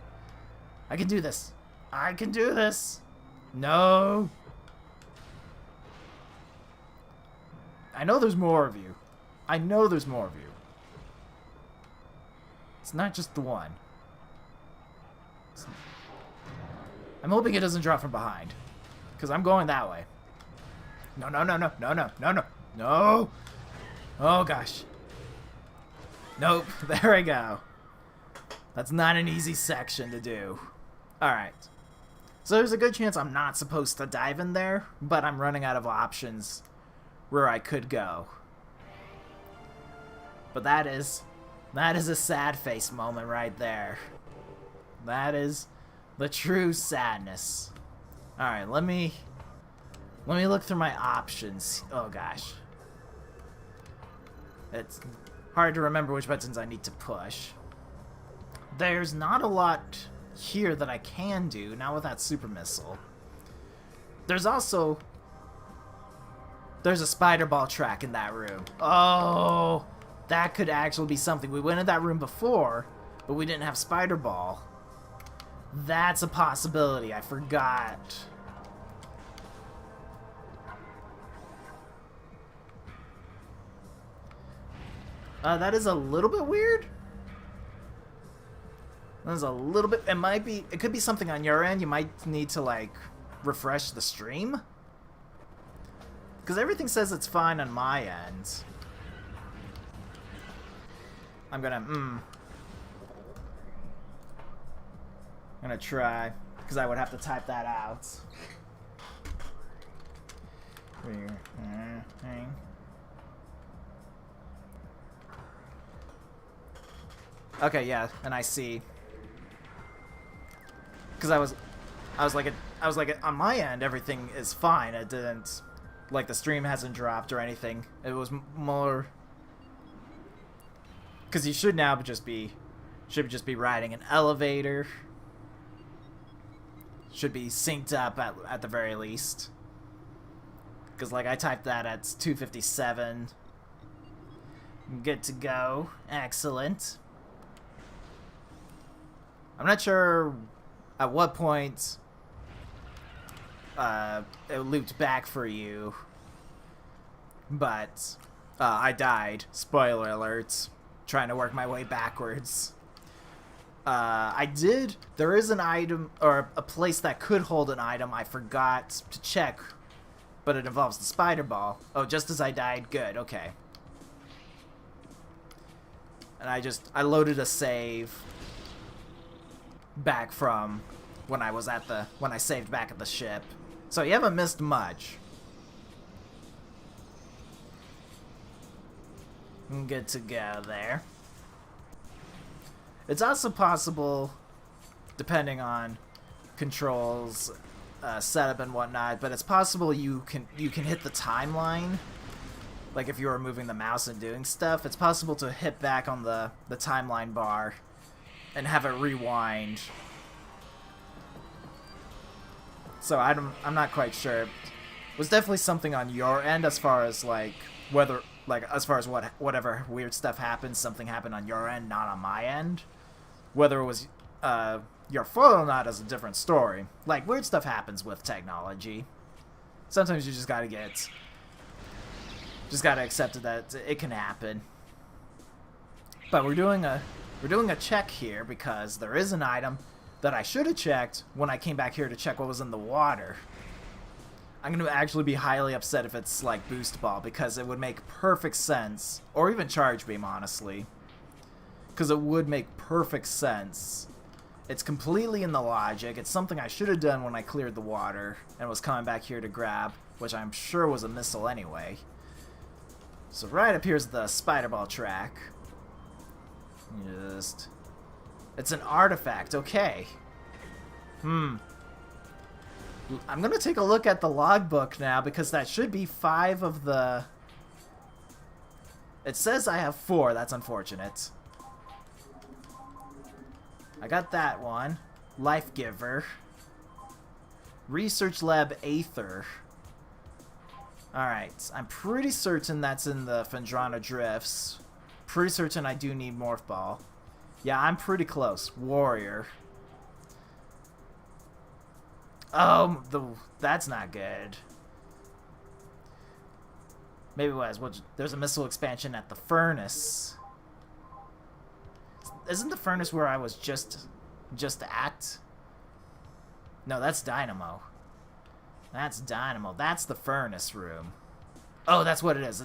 I can do this. I can do this. No. I know there's more of you. I know there's more of you. It's not just the one. I'm hoping it doesn't drop from behind. Because I'm going that way. No, no, no, no, no, no, no, no, no. Oh, gosh. Nope. There we go. That's not an easy section to do. Alright. So there's a good chance I'm not supposed to dive in there, but I'm running out of options where I could go. But that is a sad face moment right there. That is the true sadness. Alright, let me look through my options. Oh gosh. It's hard to remember which buttons I need to push. There's not a lot here that I can do, not with that super missile. There's a spider ball track in that room. Oh, that could actually be something. We went in that room before, but we didn't have spider ball. That's a possibility. I forgot. That is a little bit weird. That is a little bit... It could be something on your end. You might need to, like, refresh the stream. Because everything says it's fine on my end. I'm gonna try, because I would have to type that out. Okay, yeah, and I see. Because I was like, on my end, everything is fine. It didn't, like, the stream hasn't dropped or anything. It was more, because you should now just be riding an elevator. Should be synced up at the very least. Because, like, I typed that at 2:57. Good to go. Excellent. I'm not sure at what point it looped back for you, but I died. Spoiler alert. Trying to work my way backwards. There is an item, or a place that could hold an item I forgot to check, but it involves the spider ball. Oh, just as I died? Good, okay. And I loaded a save back from when I saved back at the ship. So you haven't missed much. Good to go there. It's also possible, depending on controls, setup and whatnot, but it's possible you can hit the timeline. Like if you were moving the mouse and doing stuff, it's possible to hit back on the timeline bar and have it rewind. So I'm not quite sure. It was definitely something on your end as far as like whether as far as whatever weird stuff happened, something happened on your end, not on my end. Whether it was your fault or not is a different story. Like, weird stuff happens with technology. Sometimes you just gotta accept that it can happen. But we're doing a check here because there is an item that I should have checked when I came back here to check what was in the water. I'm going to actually be highly upset if it's like Boost Ball, because it would make perfect sense, or even Charge Beam, honestly, because it would make perfect sense. It's completely in the logic. It's something I should have done when I cleared the water and was coming back here to grab, which I'm sure was a missile anyway. So right up here's the Spider Ball track. It's an artifact, okay. I'm gonna take a look at the logbook now, because that should be 5 of the... It says I have 4, that's unfortunate. I got that one. Life Giver. Research Lab Aether. Alright, I'm pretty certain that's in the Phendrana Drifts. Pretty certain I do need Morph Ball. Yeah, I'm pretty close. Warrior. Oh, that's not good. Maybe it was. There's a missile expansion at the furnace. Isn't the furnace where I was just at? No, that's Dynamo. That's Dynamo. That's the furnace room. Oh, that's what it is.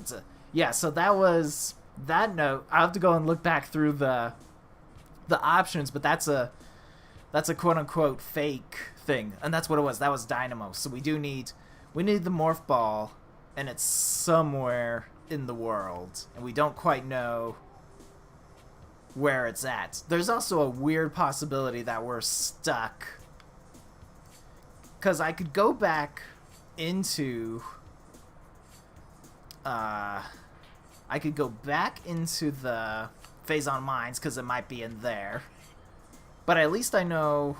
Yeah. So that was that note. I'll have to go and look back through the options, but that's a quote-unquote fake thing, and that's what it was. That was Dynamo. So we need the Morph Ball, and it's somewhere in the world, and we don't quite know where it's at. There's also a weird possibility that we're stuck, because I could go back into the Phazon Mines, because it might be in there. But at least I know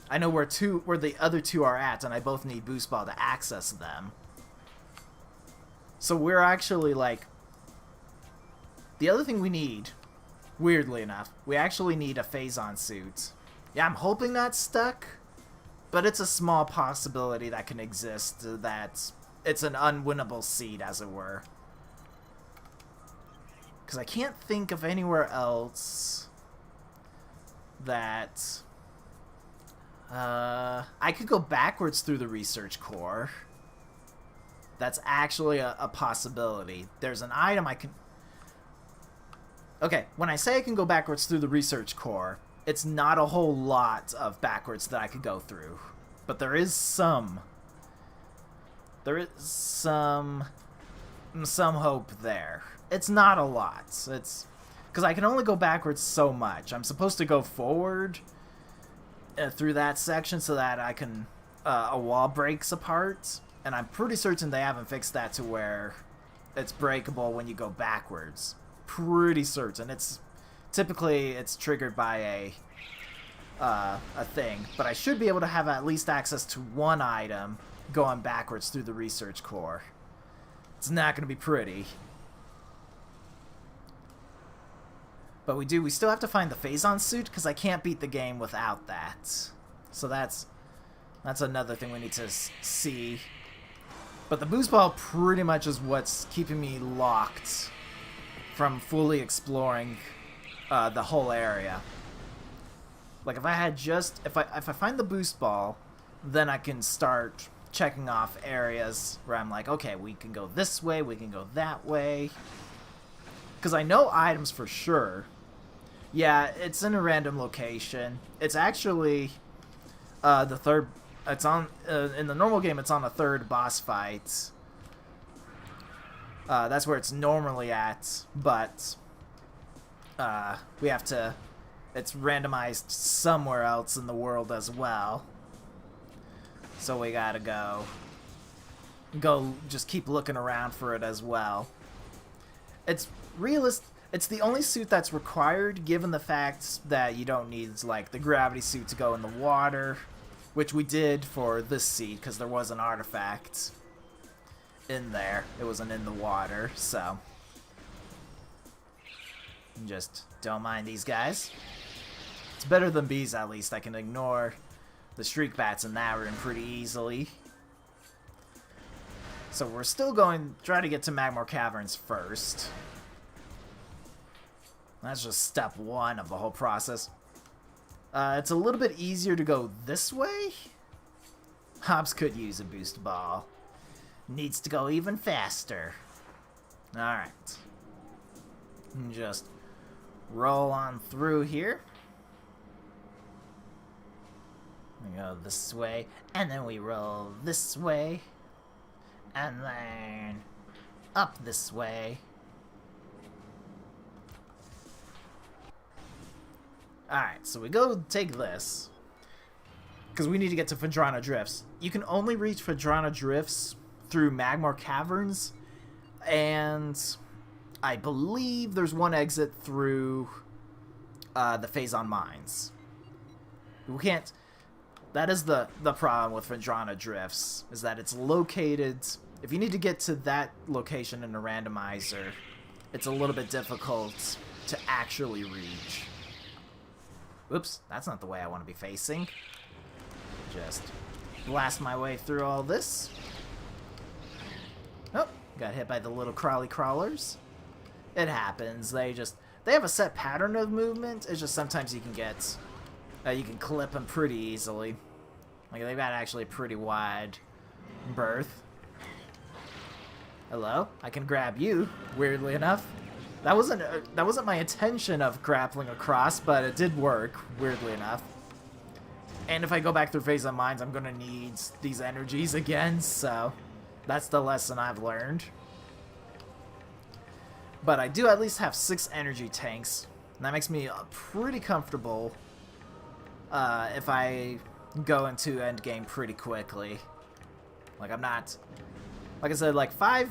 where the other 2 are at, and I both need Boost Ball to access them. So we're actually like, the other thing we need, weirdly enough, we actually need a Phazon suit. Yeah, I'm hoping that's stuck, but it's a small possibility that can exist, that it's an unwinnable seed, as it were. Because I can't think of anywhere else that I could go backwards through the research core. That's actually a possibility. There's an item I can... Okay, when I say I can go backwards through the research core, it's not a whole lot of backwards that I could go through. But there is some... There is some hope there. It's not a lot. Because I can only go backwards so much. I'm supposed to go forward through that section so that I can... a wall breaks apart. And I'm pretty certain they haven't fixed that to where it's breakable when you go backwards. Pretty certain. It's... Typically, it's triggered by a thing. But I should be able to have at least access to one item going backwards through the research core. It's not going to be pretty. But we still have to find the Phazon suit, because I can't beat the game without that. So that's another thing we need to see. But the boost ball pretty much is what's keeping me locked from fully exploring the whole area. Like if I had if I find the boost ball, then I can start checking off areas where I'm like, okay, we can go this way, we can go that way. Because I know items for sure. Yeah, it's in a random location. It's actually the third. It's on in the normal game. It's on the third boss fight. That's where it's normally at, but we have to. It's randomized somewhere else in the world as well. So we gotta go. Just keep looking around for it as well. It's realist. It's the only suit that's required, given the fact that you don't need like the gravity suit to go in the water, which we did for this seed because there was an artifact in there. It wasn't in the water, so just don't mind these guys. It's better than bees, at least. I can ignore the streak bats in that room pretty easily. So we're still going try to get to Magmor Caverns first. That's just step one of the whole process. It's a little bit easier to go this way. Hobbs could use a boost ball. Needs to go even faster. Alright. Just roll on through here. We go this way, and then we roll this way, and then up this way. Alright, so we go take this, because we need to get to Phadrana Drifts. You can only reach Phadrana Drifts through Magmor Caverns, and I believe there's one exit through the Phazon Mines. We can't... That is the problem with Phadrana Drifts, is that it's located... If you need to get to that location in a randomizer, it's a little bit difficult to actually reach. Oops, that's not the way I want to be facing. Just blast my way through all this. Oh, got hit by the little crawly crawlers. It happens. They have a set pattern of movement. It's just sometimes you can get... you can clip them pretty easily. Like, they've got actually a pretty wide berth. Hello? I can grab you, weirdly enough. That wasn't my intention of grappling across, but it did work, weirdly enough. And if I go back through Phazon Mines, I'm gonna need these energies again, so that's the lesson I've learned. But I do at least have 6 energy tanks, and that makes me pretty comfortable if I go into endgame pretty quickly. Like, I'm not... Like I said, like, 5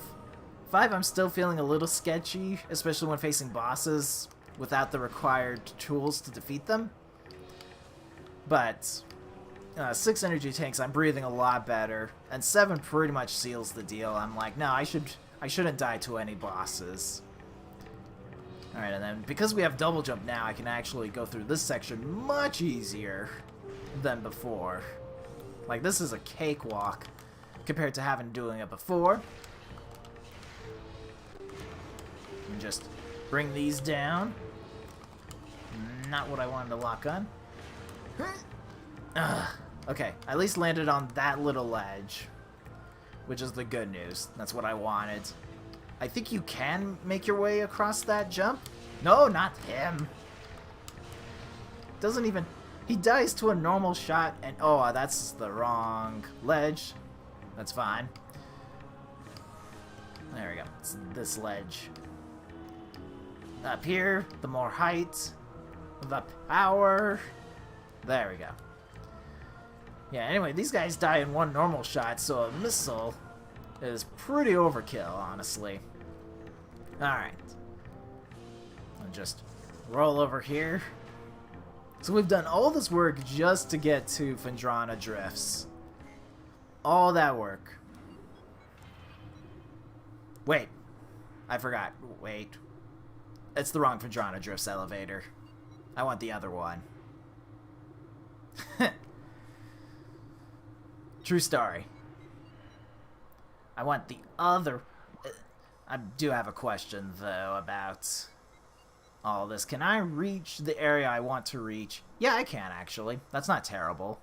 I'm still feeling a little sketchy, especially when facing bosses without the required tools to defeat them. But 6 energy tanks, I'm breathing a lot better, and 7 pretty much seals the deal. I'm like, no, I shouldn't die to any bosses. Alright, and then because we have double jump now, I can actually go through this section much easier than before. Like, this is a cakewalk compared to having doing it before. And just bring these down. Not what I wanted to lock on. Okay, I at least landed on that little ledge, which is the good news. That's what I wanted. I think you can make your way across that jump. No, not him. Doesn't even... He dies to a normal shot, and... Oh, that's the wrong ledge. That's fine. There we go. It's this ledge. Up here, the more height, the power. There we go. Yeah, anyway, these guys die in one normal shot, so a missile is pretty overkill, honestly. Alright. I'll just roll over here. So we've done all this work just to get to Phendrana Drifts. All that work. Wait. I forgot. Wait. It's the wrong Phendrana Drifts elevator. I want the other one. True story. I want the other... I do have a question, though, about all this. Can I reach the area I want to reach? Yeah, I can, actually. That's not terrible.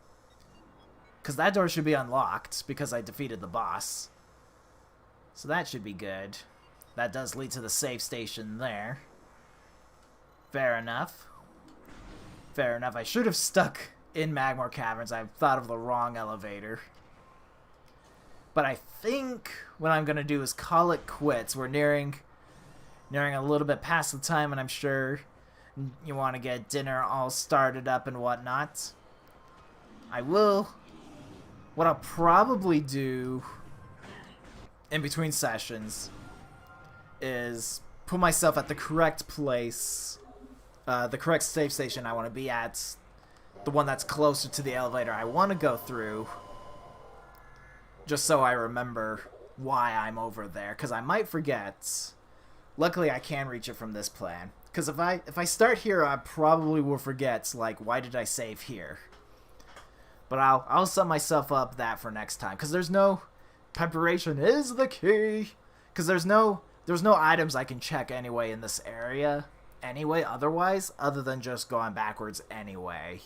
Because that door should be unlocked, because I defeated the boss. So that should be good. That does lead to the save station there. Fair enough. Fair enough. I should have stuck in Magmore Caverns. I thought of the wrong elevator. But I think what I'm going to do is call it quits. We're nearing a little bit past the time, and I'm sure you want to get dinner all started up and whatnot. What I'll probably do in between sessions is put myself at the correct place, the correct save station I want to be at, the one that's closer to the elevator I want to go through, just so I remember why I'm over there, because I might forget. Luckily, I can reach it from this plan, because if I start here, I probably will forget, like, why did I save here? But I'll set myself up that for next time, because there's no... Preparation is the key, because there's no items I can check anyway in this area anyway otherwise, other than just going backwards anyway.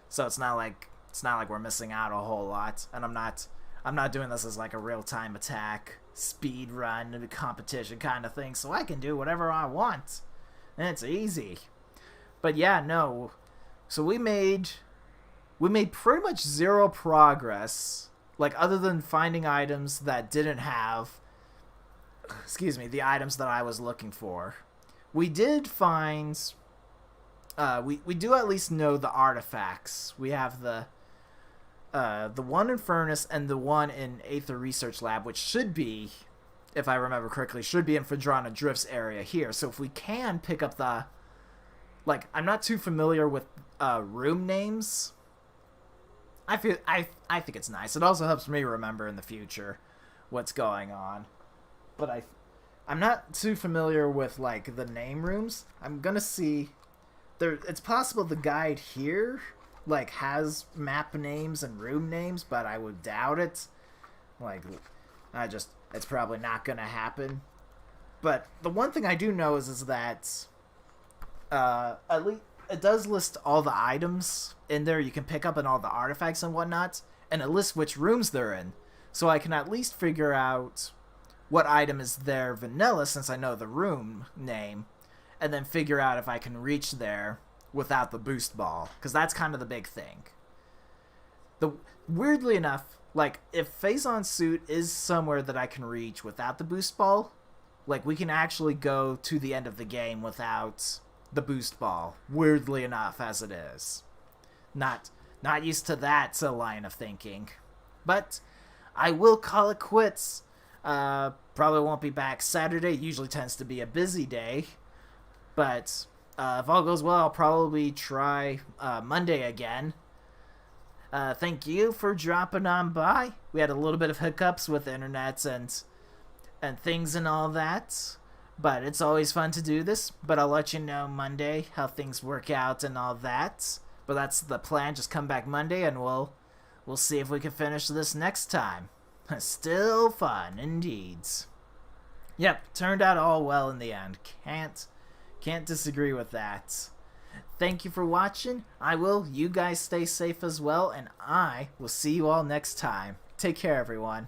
So it's not like we're missing out a whole lot, and I'm not doing this as like a real-time attack, speed run, competition kind of thing, so I can do whatever I want. And it's easy. But yeah, no. So we made pretty much zero progress, like other than finding items that didn't have, excuse me, the items that I was looking for. We did find, we do at least know the artifacts. We have the one in Furnace and the one in Aether Research Lab, which should be, if I remember correctly, should be in Phendrana Drifts area here. So if we can pick up the, like, I'm not too familiar with room names. I think it's nice. It also helps me remember in the future what's going on. But I'm not too familiar with, like, the name rooms. I'm gonna see there. It's possible the guide here, like, has map names and room names, but I would doubt it. Like, it's probably not gonna happen. But the one thing I do know is that at least it does list all the items in there you can pick up and all the artifacts and whatnot, and it lists which rooms they're in, so I can at least figure out what item is there vanilla since I know the room name, and then figure out if I can reach there without the boost ball, because that's kind of the big thing. Weirdly enough, like, if Phazon's suit is somewhere that I can reach without the boost ball, like, we can actually go to the end of the game without the boost ball, weirdly enough, as it is. Not used to that line of thinking. But I will call it quits. Probably won't be back Saturday. Usually tends to be a busy day. But if all goes well, I'll probably try Monday again. Thank you for dropping on by. We had a little bit of hiccups with the internet and things and all that. But it's always fun to do this. But I'll let you know Monday how things work out and all that. But that's the plan. Just come back Monday and we'll see if we can finish this next time. Still fun, indeed. Yep, turned out all well in the end. Can't disagree with that. Thank you for watching. You guys stay safe as well, and I will see you all next time. Take care, everyone.